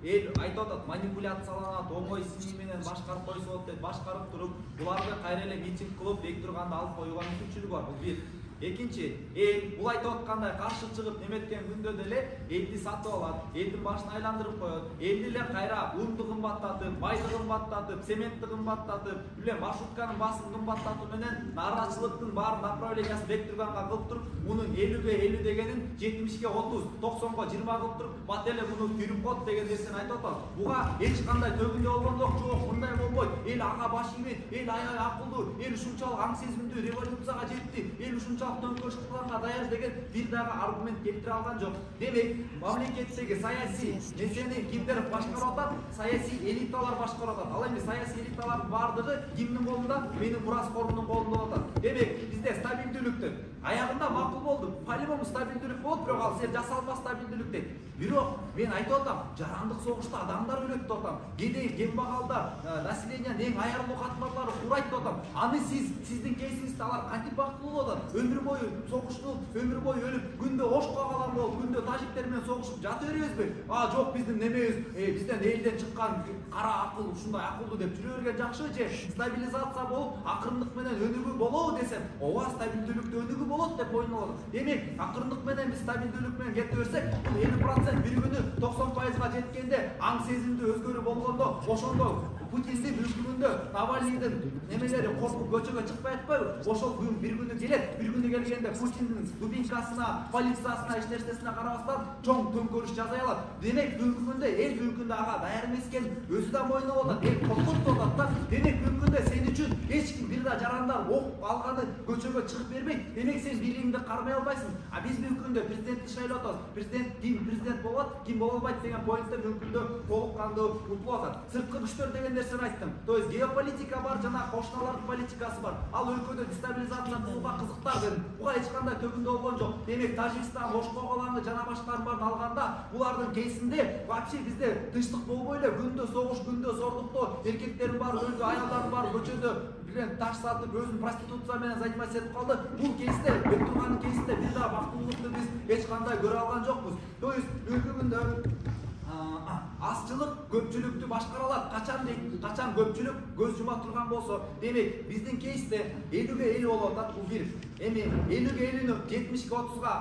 эл айтып атат, манипуляцияланат, оңой сыни менен башкарып койсо болот деп башкарып туруп, буларды кайра эле митинг кылып Бектурганды алып коюуга мүмкүнчүлүгү бар. Бул бир. Экинчи, эл бул айтып аткандай каршы чыгып неметкен күндө деле элди сатып алат, элдин башын айландырып коет, элди эле кайра унду кымбаттатып, майды кымбаттатып, цементти кымбаттатып, билем маршрутканын баасын кымбаттатуу менен нарачылыктын баарын направлениясын Бектурганга кылып туруп, мунун 50ге 50 дегенин 70ге 30, 90га 20 кылып туруп, бат эле муну түрүп кот деген нерсени айтып атат. Буга эч кандай төгүндө болгондок жок, мындай болбойт. Эл ага баш ийбейт, эл аябай акылдуу, эл ушунчалык аң сезимдүү революцияга жетти, эл ушунчалык төңкөрүш кылганга даяр деген бир дагы аргумент келтире алган жок. Демек, мамлекеттеги саясий нерсени кимдер башкарып атат? Саясий элиталар башкарып атат. Ал эми саясий элиталардын баардыгы кимдин колунда? Менин мураскорумдун колунда атат. Демек, бизде стабилдүүлүктүн аягында макул болду. По-любому стабилдүүлүк болот, бирок ал сер жасалма стабилдүүлүк дейт. Бирок мен айтып атам, жарандык согушта адамдар өлөт деп атам. Кедей, кембагалдар, населениянын эң аярлуу катмарлары курайт деп атам. Аны сиздин кейсиңизде алар кантип бактылуу болот? Өмүр бою согушуп, өмүр бою өлүп, күндө ош калган болуп, күндө тажиктер менен согушуп жата беребизби? Жок, биздин немебиз, бизден элден чыккан кара акыл, ушундай акылдуу деп жүрө берген жакшы же стабилизация болуп, акырындык менен өнүгүү болобу десем, ооба стабилдүүлүктө өнүгүү болот деп ойлонот. Демек, акырындык менен биз стабилдүүлүк менен кете берсек, бул 50% бир күнү 90%га жеткенде аң сезимдүү өзгөрүү болгондо, ошондо Путиндин үкүмүндө Навальныйдын немелери коркуп көчөгө чыкпай атпайбы? Ошол күн бир күнү келет. Бир күнү келгенде Путиндин дубинкасына, полициясына, эч нерсесине карабастан чоң төңкөрүш жасай алат. Демек, мүмкүндө эл мүмкүндө ага даяр эмес экенин өзү да мойнуна алат. Эл коркуп атат да. Демек, мүмкүндө сен үчүн эч ким бир да жарандар окуп алганы көчөгө чыгып бербейт. Демек, сен бийлигиңди кармай албайсың. Биз мүмкүндө президентти шайлап атабыз. Президент ким президент болот, ким боло албайт деген поинттер мүмкүндө толук кандуу утулуп атат. Сырткы күчтөр деген нерсени айттым. То есть геополитика бар, жана кошуналардын политикасы бар. Ал өлкөдө дестабилизация кылууга кызыктар дедим. Буга эч кандай төгүндө болгон жок. Демек, Тажикстан, Ошкоголаңды жана башкаларын баарын алганда, булардын кейсинде вообще бизде тынчтык болбой эле күндө согуш, күндө зордуктоо, эркектердин баары өлдү, аялдардын баары көчөдө билен таш сатып, өзүн проституция менен заниматься этип калды. Бул кейсте, Бектургандын кейсинде бир да бактылуулукту биз эч кандай көрө алган жокпуз. То есть бүгүндө азчылык көпчүлүктү башкара алат. Качан көпчүлүк көз жума турган болсо, демек биздин кейсте 50ге 50 болуп атат. Бул бир. Эми 50ге 50-нү 70ге 30га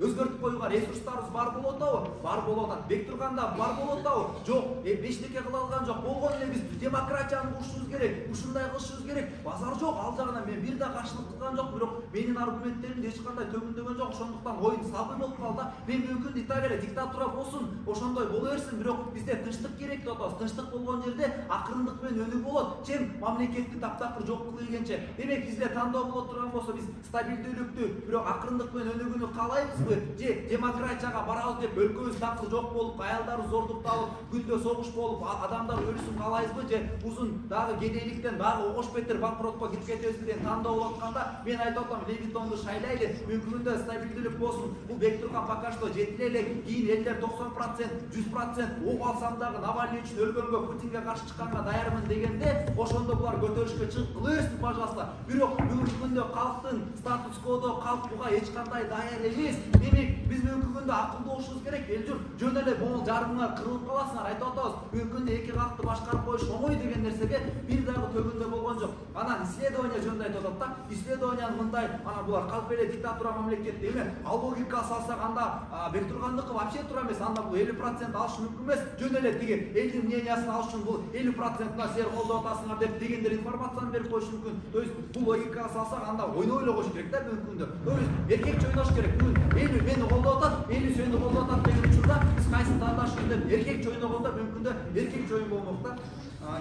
өзгөртүп коюуга ресурстарыбыз бар болуп атабы? Бар болуп атат. Бектурганда бар болуп атабы? Жок. Бештеке кыла алган жок. Болгон эле биз демократияны курушубуз керек, ушундай кылышыбыз керек. Базар жок. Ал жагынан мен бир да каршылык кылган жок, бирок Менин аргументтеримди эч кандай төгүндөгөн жок. Ошондуктан оюн сабый болуп калды. Мен мүмкүн Италияда диктатура болсун, ошондой боло берсин, бирок бизде тынчтык керек деп атабыз. Тынчтык болгон жерде акырындык менен өнүгүү болот. Чем мамлекетти таптакыр жок кылгенче. Демек бизде тандоо боло турган болсо биз стабилдүүлүктү, бирок акырындык менен өнүгүүнү каалайбызбы? Же демократияга барабыз деп өлкөбүз такыр жок болуп, аялдарыбыз зордукталып, күндө согуш болуп, адамдар өлүсүн каалайбызбы? Же узун дагы кедейликтен дагы огош бетер банкротко кирип кетебизби деген тандоо болуп атканда, мен айтып атам, Левитонду шайлайлы, мүмкүндө стабилдүүлүк болсун. Бул Бектурган пока что жетиле элек, кийин элдер 90%, 100% ок алсам дагы Навальный үчүн өлгөнгө, Путинге каршы чыкканга даярмын дегенде, ошондо булар көтөрүшкө чыгып кыла берсин, пожалуйста. Бирок бүгүнкү күндө калктын статус-кодо калк буга эч кандай даяр эмес. Демек, биз бүгүнкү күндө акылдуу болушубуз керек. Эл журт жөн эле могул жарымыңар кырылып каласыңар, айтып атабыз. Бүгүнкү күндө эки калкты башкарып коюш оңой деген нерсеге бир дагы төгүндө болгон жок. Анан исследование жөнүндө айтып атат да. Исследование мындай, анан булар калп эле диктатура мамлекет эме. Ал логика салсак анда Бектургандыкы вообще туура эмес. Анда бул 50% алыш мүмкүн эмес. Жөн эле тиги элдин мнениясын алыш үчүн бул 50%-на силер колдоп атасыңар деп дегендер информацияны берип коюш мүмкүн. То есть бул логикага салсак анда ойной эле коюш керек да бүгүнкү күндө. То есть эркекче ойнош керек. Бүгүн эл мени колдоп атат, эл сени колдоп атат деген учурда биз кайсын тандашыбыз деп эркекче ойногондо бүгүнкү күндө эркекче оюн болмок да.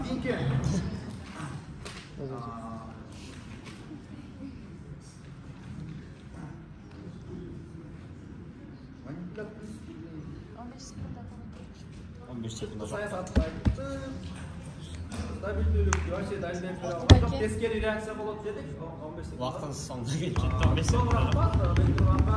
Кийинки саясатты айттык, стабилдүүлүктү вообще далилдеп бере алган жок, тескери реакция болот дедик. 15 секунд. Вакытыңыз соңуна келип жетти. 15 секунд. Рахмат, Бектурганга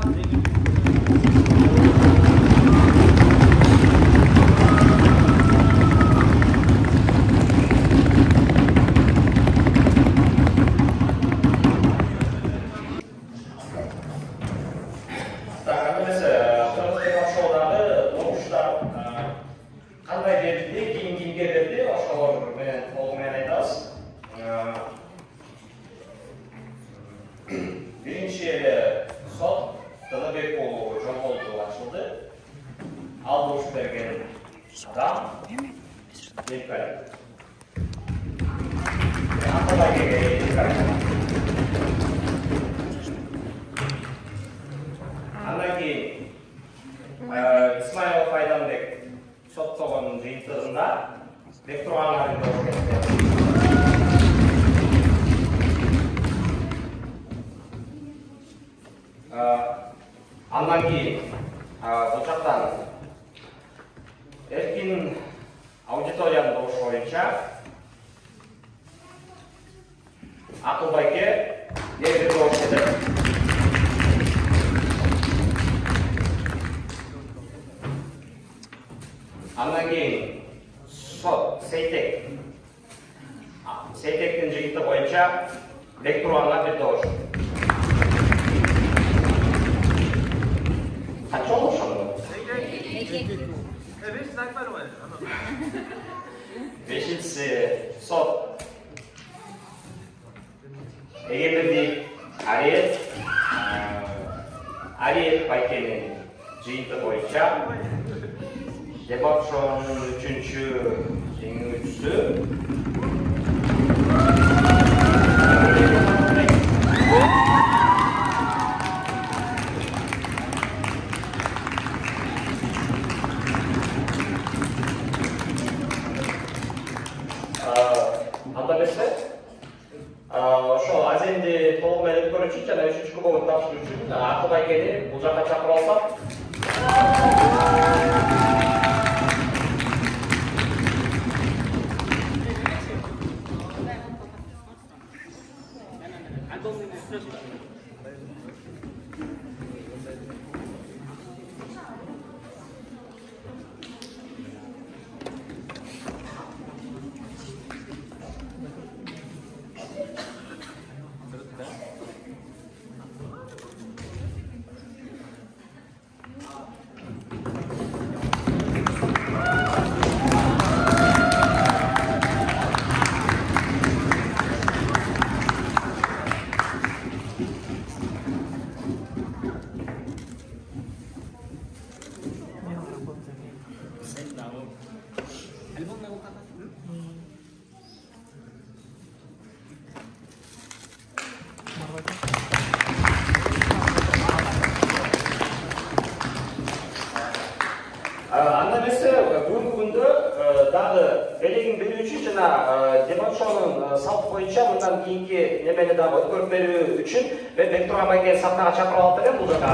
Исмаилов Айданбек соттогон жыйынтыгында Бектурганга андан кийин бул жактан эркин аудиториянын добушу боюнча Акылбайке бир добуш кетет. Андан кийин сот Сейтектин жыйынты боюнча Бектурганга бир добуш. Канча ошондо? Бешинчиси сот Эгембердиев Ариев Байкенин жыйынты боюнча Дебат ошонун 3-чү жеңүүчүсү анда берсе ошо азенди толугу менен өткөрүүчү жана 3-чү кубогун тапшыруу Акылбайкени бул жакка чакырып алсак. Анда эмесе бүгүнкү күндө дагы белегин берүүчү жана дебат шоунун салты боюнча мындан кийинки немени дагы өткөрүп берүү үчүн мен Бектурган байке сахнага чакырып алып элем бул жака.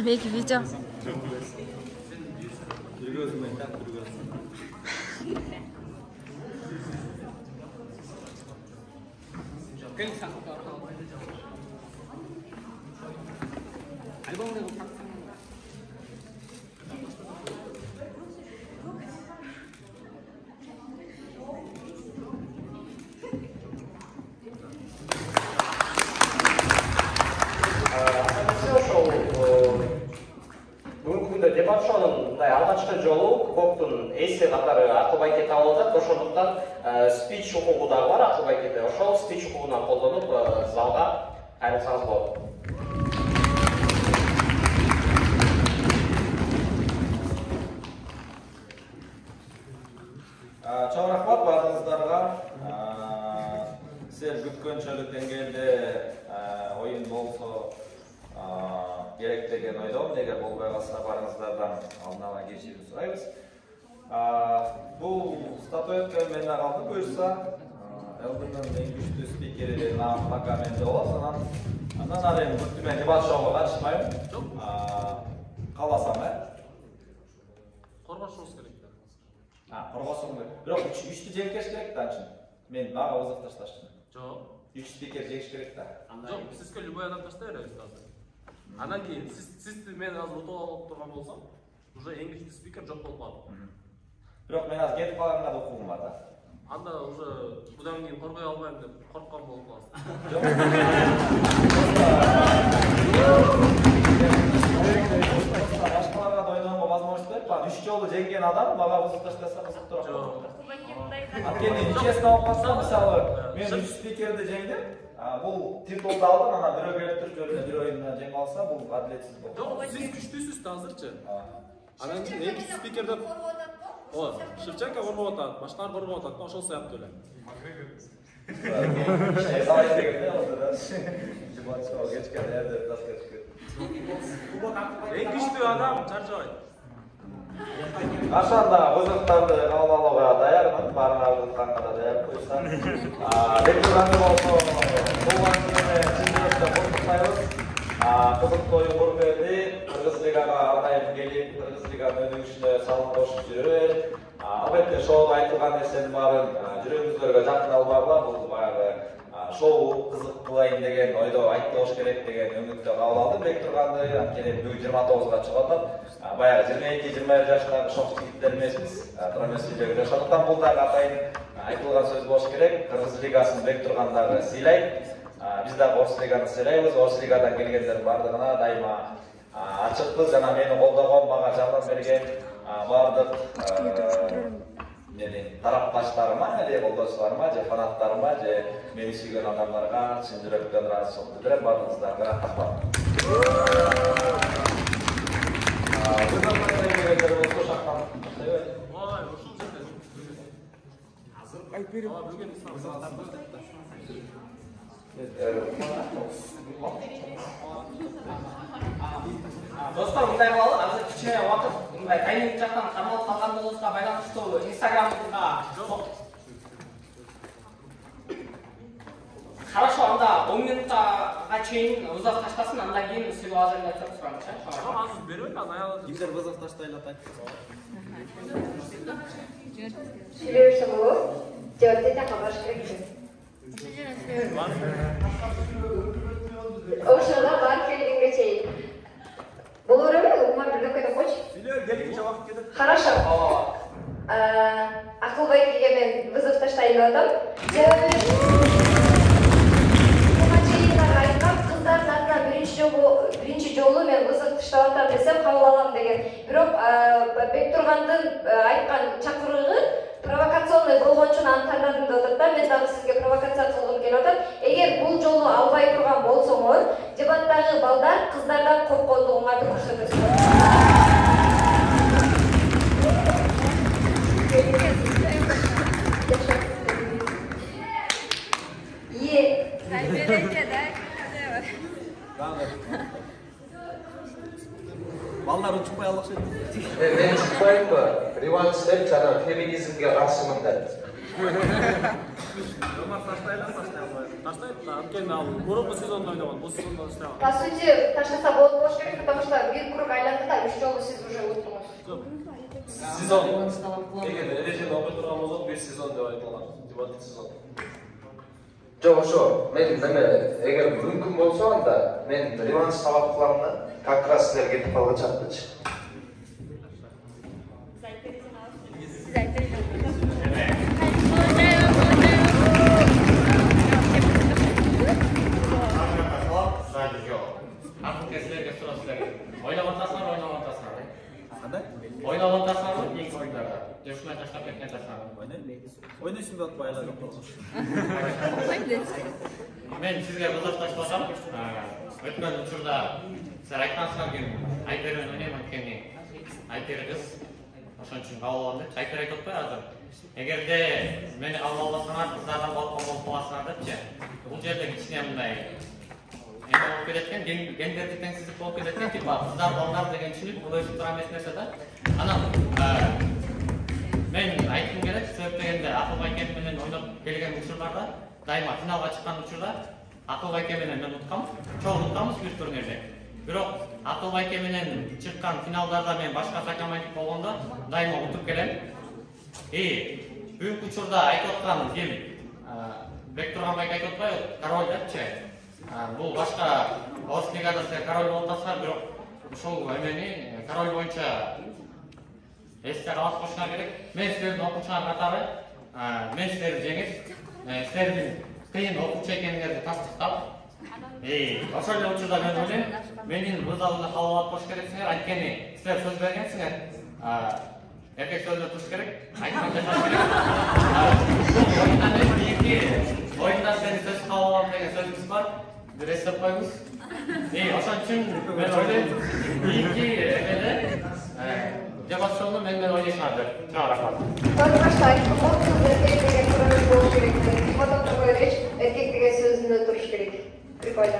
Belki video. Дебат шоунун мындай алгачкы жолу Коктун эси катары Акыл байке табылып атат. Ошондуктан спич укугу дагы бар Акыл байкеде. Ошол спич укугуна колдонуп залга кайрылсаңыз болот. Чоң рахмат баарыңыздарга. Сиз күткөнчөлүк деңгээлде оюн болсо керек деген ойдомун. Эгер болбой калса барыңыздардан алдын ала кечирим сурайбыз. Бул статуэтка мен калды буюрса. Элдинин эң күчтүү спикери Нака менде болот. Андан ары бүттү мен дебат шоуга катышпайм. Кааласам, Коргошуңуз керек да. Коргосуң керек. Бирок үчтү жеңкеш керек да анчын. Мен мага узак ташташчы. Жок. Үч спикер жеңиш керек да. Жок, сизге любой адам таштай беребиз азыр. Анан кийин сизди мен азыр утуп алып турган болсом, уже эң күчтүү спикер жок болуп калат. Бирок мен азыр кетип калганга да укугум бар да. Анда уже будан кийин коргой албайм деп корккон болуп каласыз. Башкаларга да ойногонго возможность берип, үч жолу жеңген адам мага узак таштаса кызыктуураак болот. Анткени честно алып калсам, мисалы, мен үч спикерди жеңдим. Бул титулду алдым, анан бирөө келип туруп жөнүнө бир оюнда жеңип алса, бул адилетсиз болот. Жок, сиз күчтүүсүз да азырчы. Анан кийин эки спикер деп Шевченко коргоп атат, башкалар коргоп атат, ошол сыяктуу эле. Эң күчтүү адам чарчабайт. Кашанда кызыктарды кабыл алууга даярмын, баарыңарды канга да даяр койсо. Бектурганды болсо, бул менен чындыкта коштойбуз. Кызыктуу оюн куруп берди. Кыргыз лигага ар дайым келип, Кыргыз лиганын өнүгүшүнө салым кошуп жүрөбүз. Албетте шоуда айтылган нерсенин баарын жүрөгүңүздөргө жакын албагыла, бул баягы шоу кызыктуулайын деген ойдо айтып болуш керек деген үмүттө кабыл алдым Бектурганды. Анткени бүгүн 29-га чыгып атат. Баягы 22-21 жаштагы шоқ жигиттер эмеспиз. Тромесилдеги ошондуктан бул дагы атайын айтылган сөз болуш керек. Кыргыз лигасын Бектурган дагы сыйлайт. Биз дагы Орус лиганы сыйлайбыз. Орус лигадан келгендердин баардыгына дайыма ачыкпыз жана мени колдогон, мага жардам берген баардык тарапташтарыма, колдоочуларыма, же фанаттарыма, же мени сүйгөн адамдарга чын жүрөктөн ыраазычылык билдирем. Баарыңыздарга рахмат. Достор, мындай кылалы, азыр кичине убакыт мындай тайминг жактан кармалып калганыбызга байланыштуу Инстаграмга хорошо, анда 10 минуттага чейин узак таштасын, андан кийин сыйлоо азырдап сурамыз. Азыр бербейм, анан аялдар. Кимдер узак таштайлап айтты? Сүйлөй берсе болобу? Жооп дейт, кабарыш керек. Ошода бар келгенге чейин. Боло береби? Умар бир көйдөп койчу. Сүйлөө, келгенче убакыт кетет. Хорошо. Акыл байкеге мен вызов таштайын деп атам. Кыздардын атынан биринчи жолу мен вызов таштап атам десем кабыл алам деген. Бирок Бектурган Байкургандын айткан чакырыгы провокационный болгон үчүн аны тандадым деп атат да. Мен дагы сизге провокация кылгым келип атат. Эгер бул жолу албай турган болсоңор, дебаттагы балдар кыздардан корккондугуңарды көрсөтөсүңөр. Балдар учпай алышты. Мен шықпаймын, реванш деп жаңа феминизмге қарсымын деп. Роман таштайды. Анткени ал мурунку сезондо ойногон, бул сезондо таштабаган. По сути, таштаса болуш керек, потому что бир круг айланды да, 3 жолу сиз уже уттуңуз. Сезон. Эгер эрежени окуй турган болсок, 5 сезон деп айтылган. Дебаттык сезон. Жок, ошо, мен эгер мүмкүн болсо анда мен реванш талап кылам да, как раз силер кетип калгычакпычы. Ойнаған тасармы, ең ойындарға. Дешімай таштап кеткен тасармы. Ойнайсың ба атпайлар жоқ. Мен сізге бұзыр таштасам, өткен ұшырда сіздер айтқансыңар кейін Айпермен ойнаймын өткеннен. Айпер қыз, ошон үшін қабыл алам деп. Айпер айтып қой азыр. Егерде мені қабыл аласыңар, қыздардан болып қаласыңар депші. Бұл жерде кішкене мындай эме болуп кеткен, гендердик теңсиздик болуп кеткен, типа кыздар балдар деген түшүнүк бул өсүп турган эмес нерсе да. Анан мен айткым келет, себеп дегенде Акыл Байке менен ойноп келген учурларда, дайыма финалга чыккан учурда Акыл Байке менен мен уткам, чоң уткамыз бир турнирде. Бирок Акыл Байке менен чыккан финалдарда мен башка такамайдык болгондо дайыма утуп келем. Бүгүнкү учурда айтып аткан ким? Бек Турганбек айтып атпайбы? Король депчи. Бұл башқа Орыс лигада сіздер король болып тасқар, бирок ушул эмени король боюнча эсте калып коюшуңар керек. Мен сіздердин окуучуңар катары, мен сіздерди жеңип, сіздердин кыйын окуучу экениңерди тастыктап, ошол эле учурда мен ойлойм, менин мырзалыгымды кабыл алып коюш керексиңер, анткени сіздер сөз бергенсиңер, эркек сөзүнө туруш керек, айткан жашаш керек. Бул оюндан эмес, оюнда сени сөз кабыл алам деген сөзүбүз бар. Bir esnaf koymuş. Ошон үчүн мен ойлойм, ийинки эмеде жабат жолу менен ойношуңар деп. Чоң рахмат. Башка айткым бол, эркек деген көрүнүш болуш керек. Модон турган речь, эркек деген сөзүндө туруш керек. Прикольно.